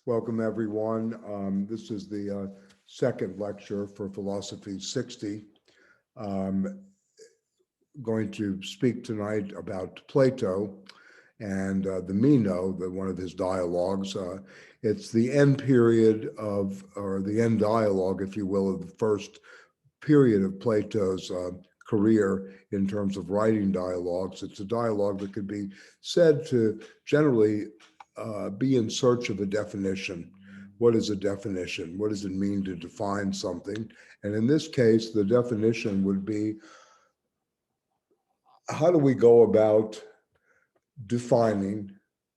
Welcome, everyone. This is the second lecture for Philosophy 60. I'm going to speak tonight about Plato and the Meno, one of his dialogues. It's the end period of, or the end dialogue, if you will, of the first period of Plato's career in terms of writing dialogues. It's a dialogue that could be said to generally be in search of a definition. What is a definition? What does it mean to define something? And in this case, the definition would be, how do we go about defining,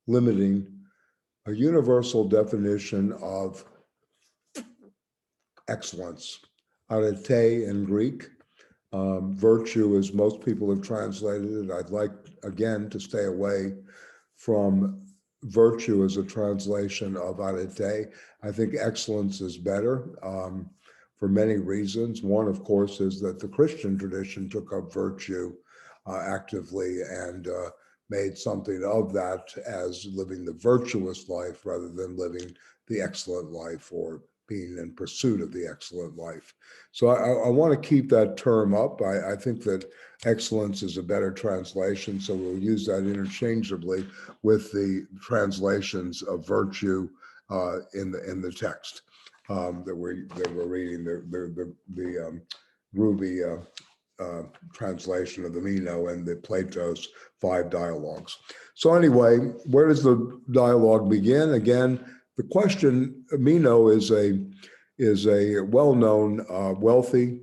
limiting a universal definition of excellence? Arete in Greek. Virtue, as most people have translated it. I'd like, again, to stay away from virtue as a translation of arete. I think excellence is better for many reasons. One, of course, is that the Christian tradition took up virtue actively and made something of that as living the virtuous life rather than living the excellent life or being in pursuit of the excellent life. So I want to keep that term up. I think that excellence is a better translation, so we'll use that interchangeably with the translations of virtue in the text that we're reading, the Ruby translation of the Meno and the Plato's 5 dialogues. So anyway, where does the dialogue begin? Again, the question, Meno is a well-known, wealthy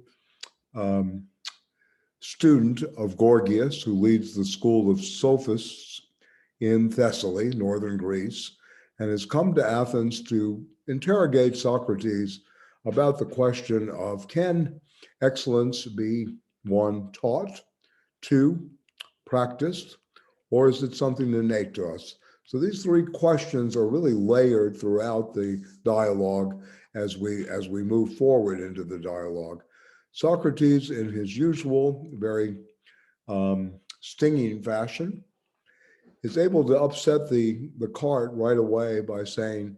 student of Gorgias, who leads the school of sophists in Thessaly, northern Greece, and has come to Athens to interrogate Socrates about the question of, can excellence be, 1, taught, 2, practiced, or is it something innate to us? So these 3 questions are really layered throughout the dialogue as we move forward into the dialogue. Socrates, in his usual very stinging fashion, is able to upset the cart right away by saying,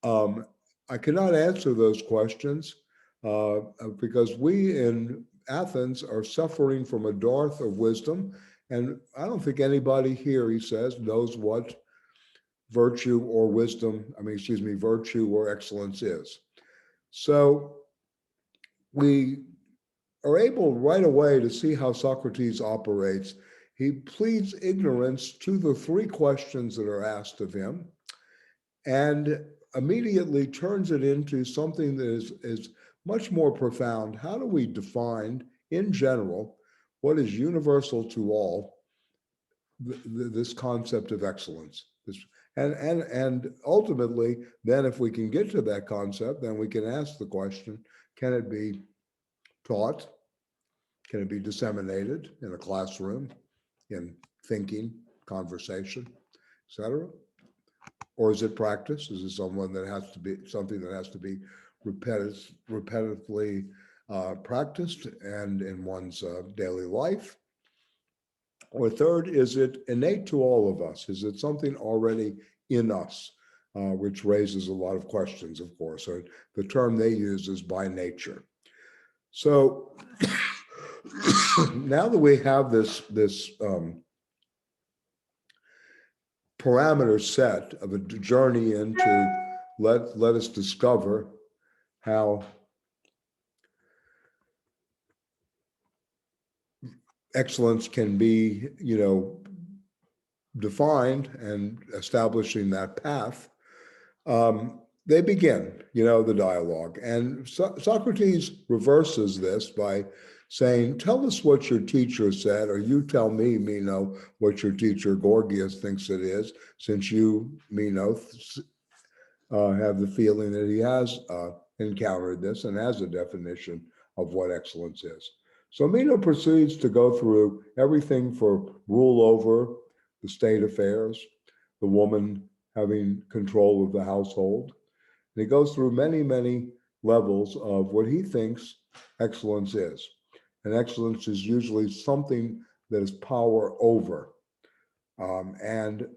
I cannot answer those questions because we in Athens are suffering from a dearth of wisdom. And I don't think anybody here, he says, knows what virtue or virtue or excellence is. So we are able right away to see how Socrates operates. He pleads ignorance to the 3 questions that are asked of him and immediately turns it into something that is much more profound. How do we define, in general, what is universal to all, this concept of excellence? And ultimately, then if we can get to that concept, then we can ask the question, can it be taught? Can it be disseminated in a classroom, in thinking, conversation, etc.? Or is it practice? Is it something that has to be repetitively practiced and in one's daily life? Or third, is it innate to all of us? Is it something already in us, which raises a lot of questions, of course. So the term they use is by nature. So now that we have this parameter set of a journey into let us discover how excellence can be, defined and establishing that path, they begin, the dialogue. And Socrates reverses this by saying, tell us what your teacher said, or you tell me, Meno, what your teacher Gorgias thinks it is, since you, Meno, have the feeling that he has encountered this and has a definition of what excellence is. So Meno proceeds to go through everything for rule over the state affairs, the woman having control of the household. And he goes through many, many levels of what he thinks excellence is. And excellence is usually something that is power over. And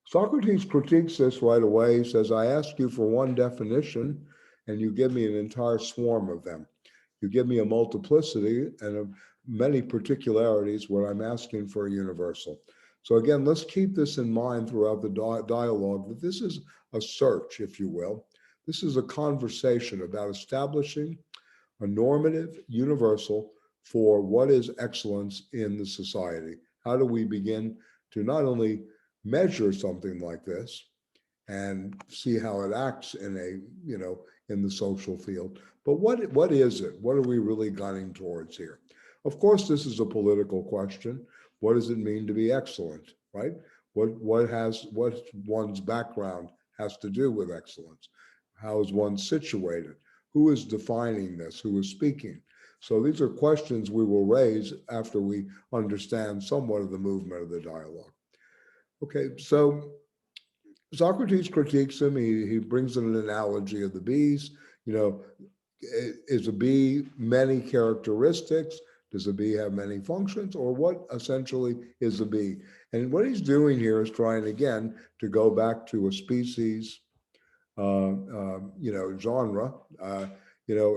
Socrates critiques this right away. He says, I ask you for one definition, and you give me an entire swarm of them. You give me a multiplicity and many particularities when I'm asking for a universal. So again, let's keep this in mind throughout the dialogue, that this is a search, if you will. This is a conversation about establishing a normative universal for what is excellence in the society. How do we begin to not only measure something like this and see how it acts in a, in the social field, but what is it? What are we really gunning towards here? Of course, this is a political question. What does it mean to be excellent, right? What one's background has to do with excellence? How is one situated? Who is defining this? Who is speaking? So these are questions we will raise after we understand somewhat of the movement of the dialogue. Okay, so Socrates critiques him. He brings in an analogy of the bees. You know, is a bee many characteristics? Does a bee have many functions? Or what essentially is a bee? And what he's doing here is trying again to go back to a species, genre, a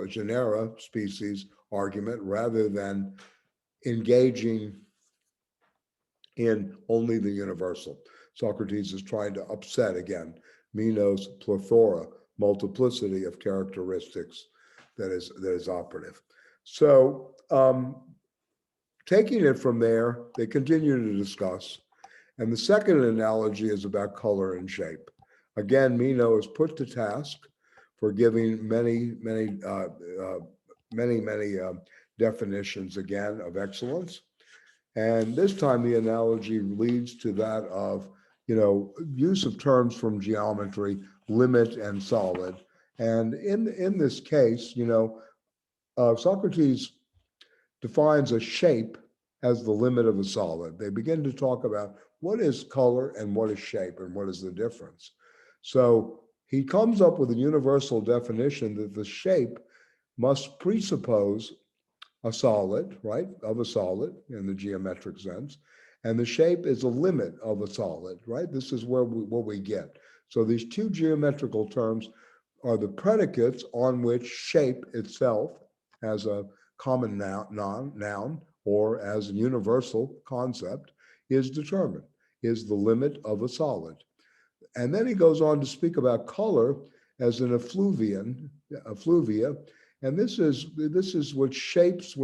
genera species argument rather than engaging in only the universal. Socrates is trying to upset again Meno's plethora, multiplicity of characteristics that is operative. So taking it from there, they continue to discuss. And the second analogy is about color and shape. Again, Meno is put to task for giving many definitions again of excellence. And this time the analogy leads to that of, use of terms from geometry, limit and solid. And in this case, Socrates defines a shape as the limit of a solid. They begin to talk about what is color and what is shape and what is the difference. So he comes up with a universal definition that the shape must presuppose a solid, right, of a solid in the geometric sense. And the shape is a limit of a solid, right? This is what we get. So these two geometrical terms are the predicates on which shape itself as a common noun or as a universal concept is determined, is the limit of a solid. And then he goes on to speak about color as an effluvia, and this is what shapes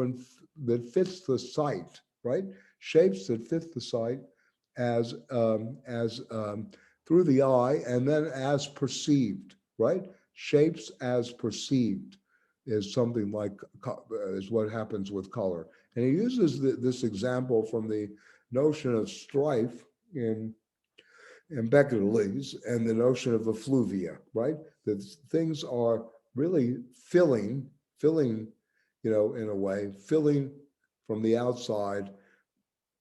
that fits the sight, right? Shapes that fit the sight as through the eye, and then as perceived, right? Shapes as perceived is something like is what happens with color, and he uses this example from the notion of strife in Beckerles and the notion of effluvia, right? That things are really filling, in a way, filling from the outside,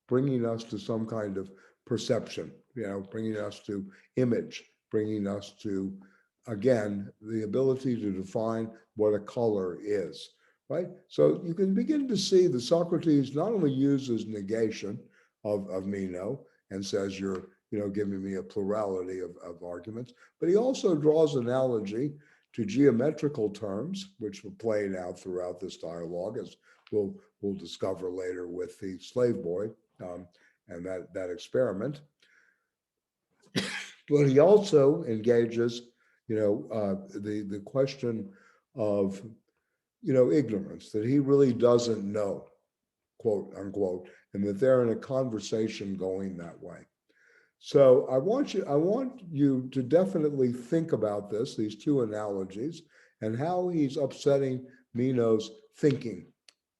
bringing us to some kind of perception, bringing us to image, bringing us to, again, the ability to define what a color is, right? So you can begin to see that Socrates not only uses negation of Meno and says you're, giving me a plurality of arguments, but he also draws analogy to geometrical terms, which were played out throughout this dialogue, as we'll discover later with the slave boy and that experiment. But he also engages, the question of, ignorance, that he really doesn't know, quote unquote, and that they're in a conversation going that way. So I want you to definitely think about these two analogies, and how he's upsetting Meno's thinking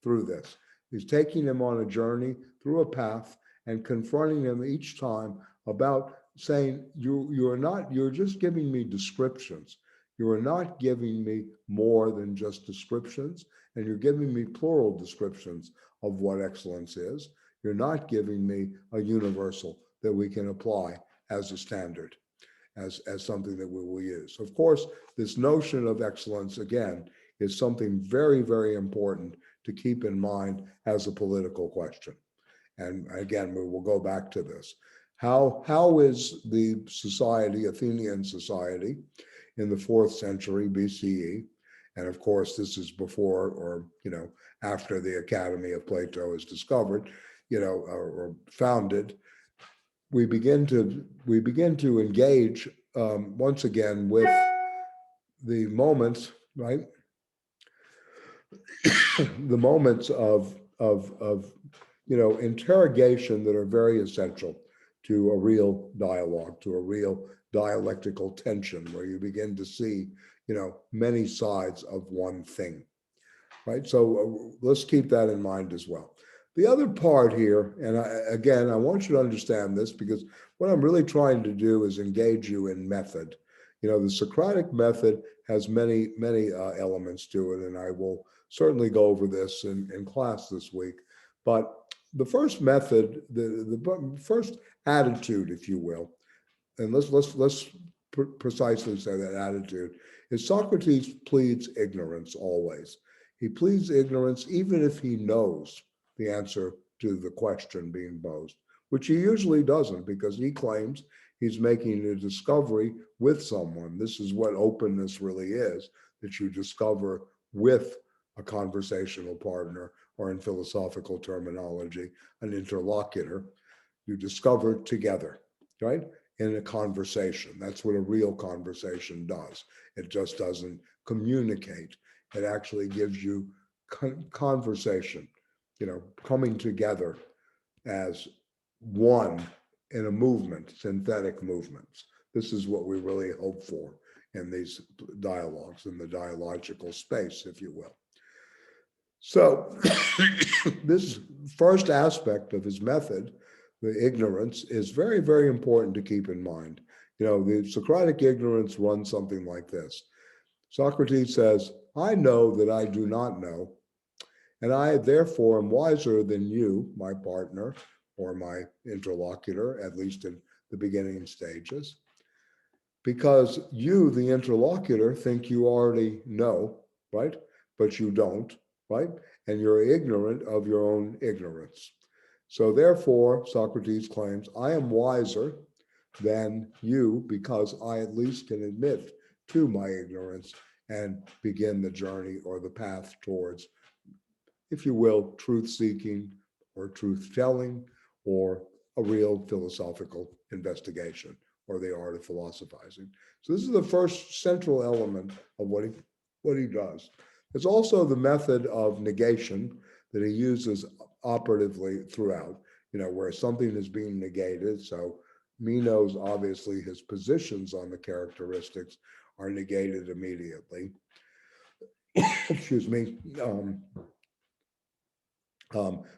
through this. He's taking him on a journey through a path and confronting him each time about saying, you're just giving me descriptions. You are not giving me more than just descriptions, and you're giving me plural descriptions of what excellence is. You're not giving me a universal that we can apply as a standard, as something that we will use. Of course, this notion of excellence, again, is something very, very important to keep in mind as a political question. And again, we will go back to this. How is the society, Athenian society, in the 4th century BCE? And of course, this is before or after the Academy of Plato is discovered, or founded. We begin to engage once again with the moments, right? The moments of interrogation that are very essential to a real dialogue, to a real dialectical tension, where you begin to see many sides of one thing, right? So let's keep that in mind as well. The other part here, and again, I want you to understand this, because what I'm really trying to do is engage you in method. The Socratic method has many, many elements to it, and I will certainly go over this in class this week. But the first method, the first attitude, if you will, and let's precisely say that attitude, is Socrates pleads ignorance always. He pleads ignorance even if he knows the answer to the question being posed, which he usually doesn't, because he claims he's making a discovery with someone. This is what openness really is, that you discover with a conversational partner, or in philosophical terminology, an interlocutor. You discover together, right? In a conversation. That's what a real conversation does. It just doesn't communicate. It actually gives you conversation, coming together as one in a movement, synthetic movements. This is what we really hope for in these dialogues, in the dialogical space, if you will. So this first aspect of his method, the ignorance, is very, very important to keep in mind. The Socratic ignorance runs something like this. Socrates says, I know that I do not know, and I therefore am wiser than you, my partner, or my interlocutor, at least in the beginning stages, because you, the interlocutor, think you already know, right? But you don't, right? And you're ignorant of your own ignorance. So therefore, Socrates claims, I am wiser than you, because I at least can admit to my ignorance and begin the journey or the path towards, if you will, truth seeking or truth telling, or a real philosophical investigation, or the art of philosophizing. So this is the first central element of what he does. It's also the method of negation that he uses operatively throughout, where something is being negated. So Meno's, obviously, his positions on the characteristics are negated immediately. Excuse me.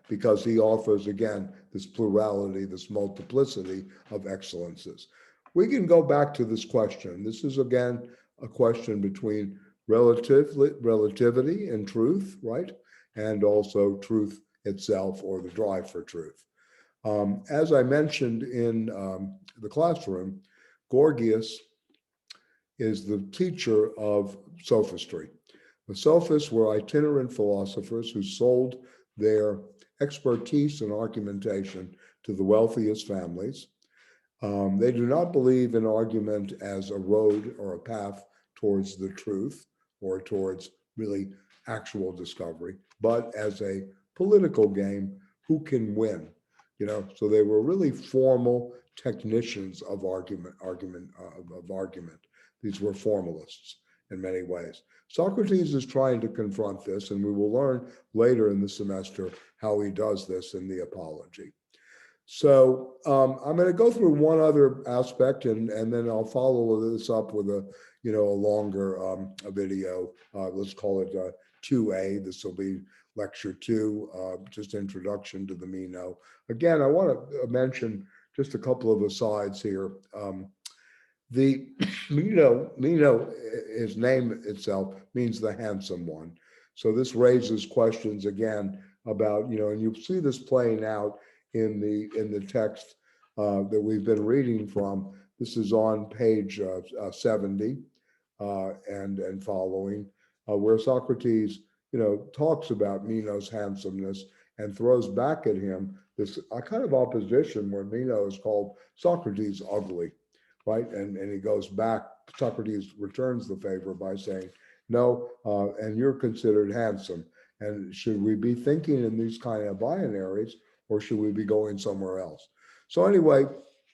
Because he offers, again, this plurality, this multiplicity of excellences. We can go back to this question. This is, again, a question between relativity and truth, right? And also truth itself, or the drive for truth. As I mentioned in the classroom, Gorgias is the teacher of sophistry. The sophists were itinerant philosophers who sold their expertise in argumentation to the wealthiest families. They do not believe in argument as a road or a path towards the truth, or towards really actual discovery, but as a political game. Who can win? So they were really formal technicians of argument. These were formalists in many ways. Socrates is trying to confront this, and we will learn later in the semester how he does this in the Apology. So I'm going to go through one other aspect, and then I'll follow this up with a longer a video. Let's call it 2A. This will be lecture 2, just introduction to the Meno. Again, I want to mention just a couple of asides here. The Meno, his name itself means the handsome one. So this raises questions again about, and you see this playing out in the text that we've been reading from. This is on page 70 and following, where Socrates, talks about Meno's handsomeness and throws back at him this kind of opposition where Meno is called Socrates ugly, right? And he goes back, Socrates returns the favor by saying, no, and you're considered handsome. And should we be thinking in these kind of binaries, or should we be going somewhere else? So anyway,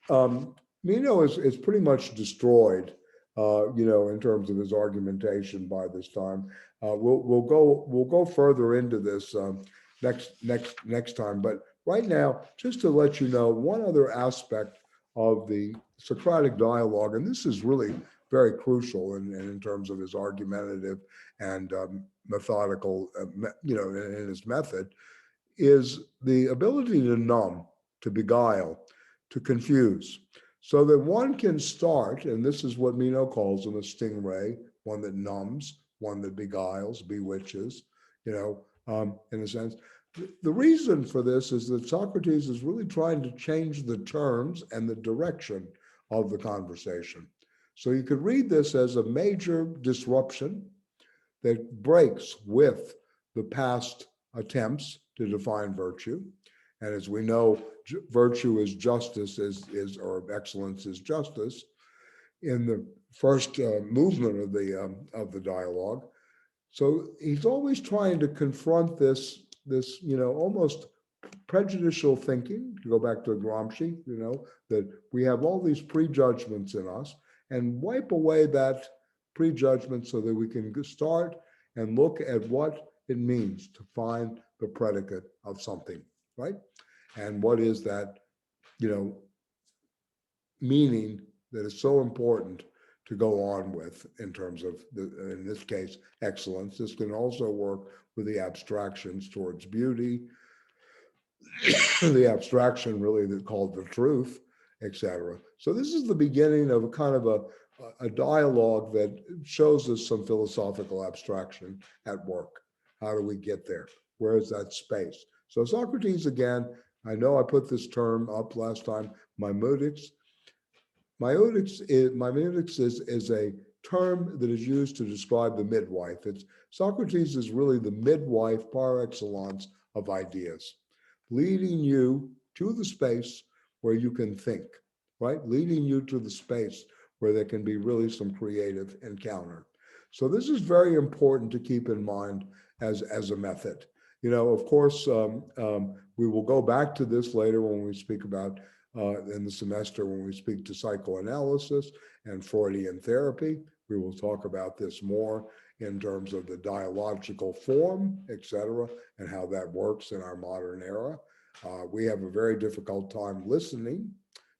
Meno is pretty much destroyed, in terms of his argumentation by this time. We'll go further into this next time. But right now, just to let you know, one other aspect of the Socratic dialogue, and this is really very crucial in terms of his argumentative and methodical, in his method, is the ability to numb, to beguile, to confuse, so that one can start, and this is what Meno calls him a stingray, one that numbs, one that beguiles, bewitches, in a sense. The reason for this is that Socrates is really trying to change the terms and the direction of the conversation. So you could read this as a major disruption that breaks with the past attempts to define virtue. And as we know, virtue is justice, or excellence is justice. In the first movement of the dialogue, so he's always trying to confront this almost prejudicial thinking. To go back to Gramsci, that we have all these prejudgments in us, and wipe away that prejudgment so that we can start and look at what it means to find the predicate of something, right? And what is that, meaning that is so important to go on with in terms of, in this case, excellence. This can also work with the abstractions towards beauty, the abstraction really that called the truth, etc. So this is the beginning of a kind of a dialogue that shows us some philosophical abstraction at work. How do we get there? Where is that space? So Socrates, again, I know I put this term up last time, maimeutics. Maimeutics is a term that is used to describe the midwife. Socrates is really the midwife par excellence of ideas, leading you to the space where you can think, right? Leading you to the space where there can be really some creative encounter. So this is very important to keep in mind as a method. Of course, we will go back to this later when we speak about in the semester when we speak to psychoanalysis and Freudian therapy. We will talk about this more in terms of the dialogical form, et cetera, and how that works in our modern era. We have a very difficult time listening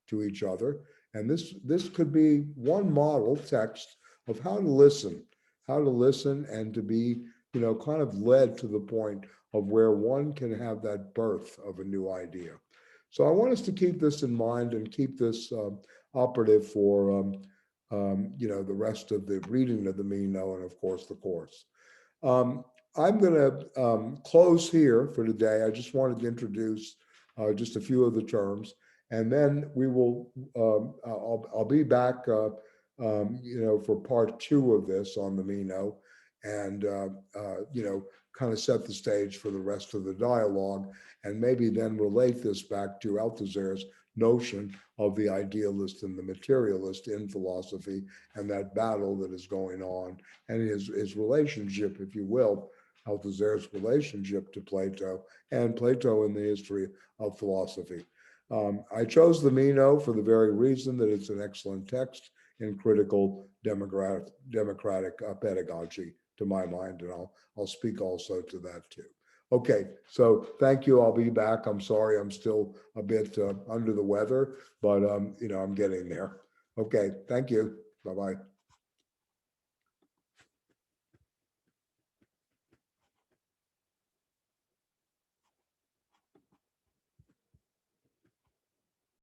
to each other. And this could be one model text of how to listen and to be, kind of led to the point of where one can have that birth of a new idea. So I want us to keep this in mind and keep this operative for, the rest of the reading of the Meno and, of course, the course. I'm going to close here for today. I just wanted to introduce just a few of the terms, and then we will. I'll be back, for part 2 of this on the Meno, and kind of set the stage for the rest of the dialogue, and maybe then relate this back to Althusser's notion of the idealist and the materialist in philosophy, and that battle that is going on, and his relationship, if you will, Althusser's relationship to Plato, and Plato in the history of philosophy. I chose the Meno for the very reason that it's an excellent text in critical democratic pedagogy, to my mind, and I'll speak also to that too. Okay, so thank you. I'll be back. I'm sorry, I'm still a bit under the weather, but I'm getting there. Okay, thank you. Bye-bye.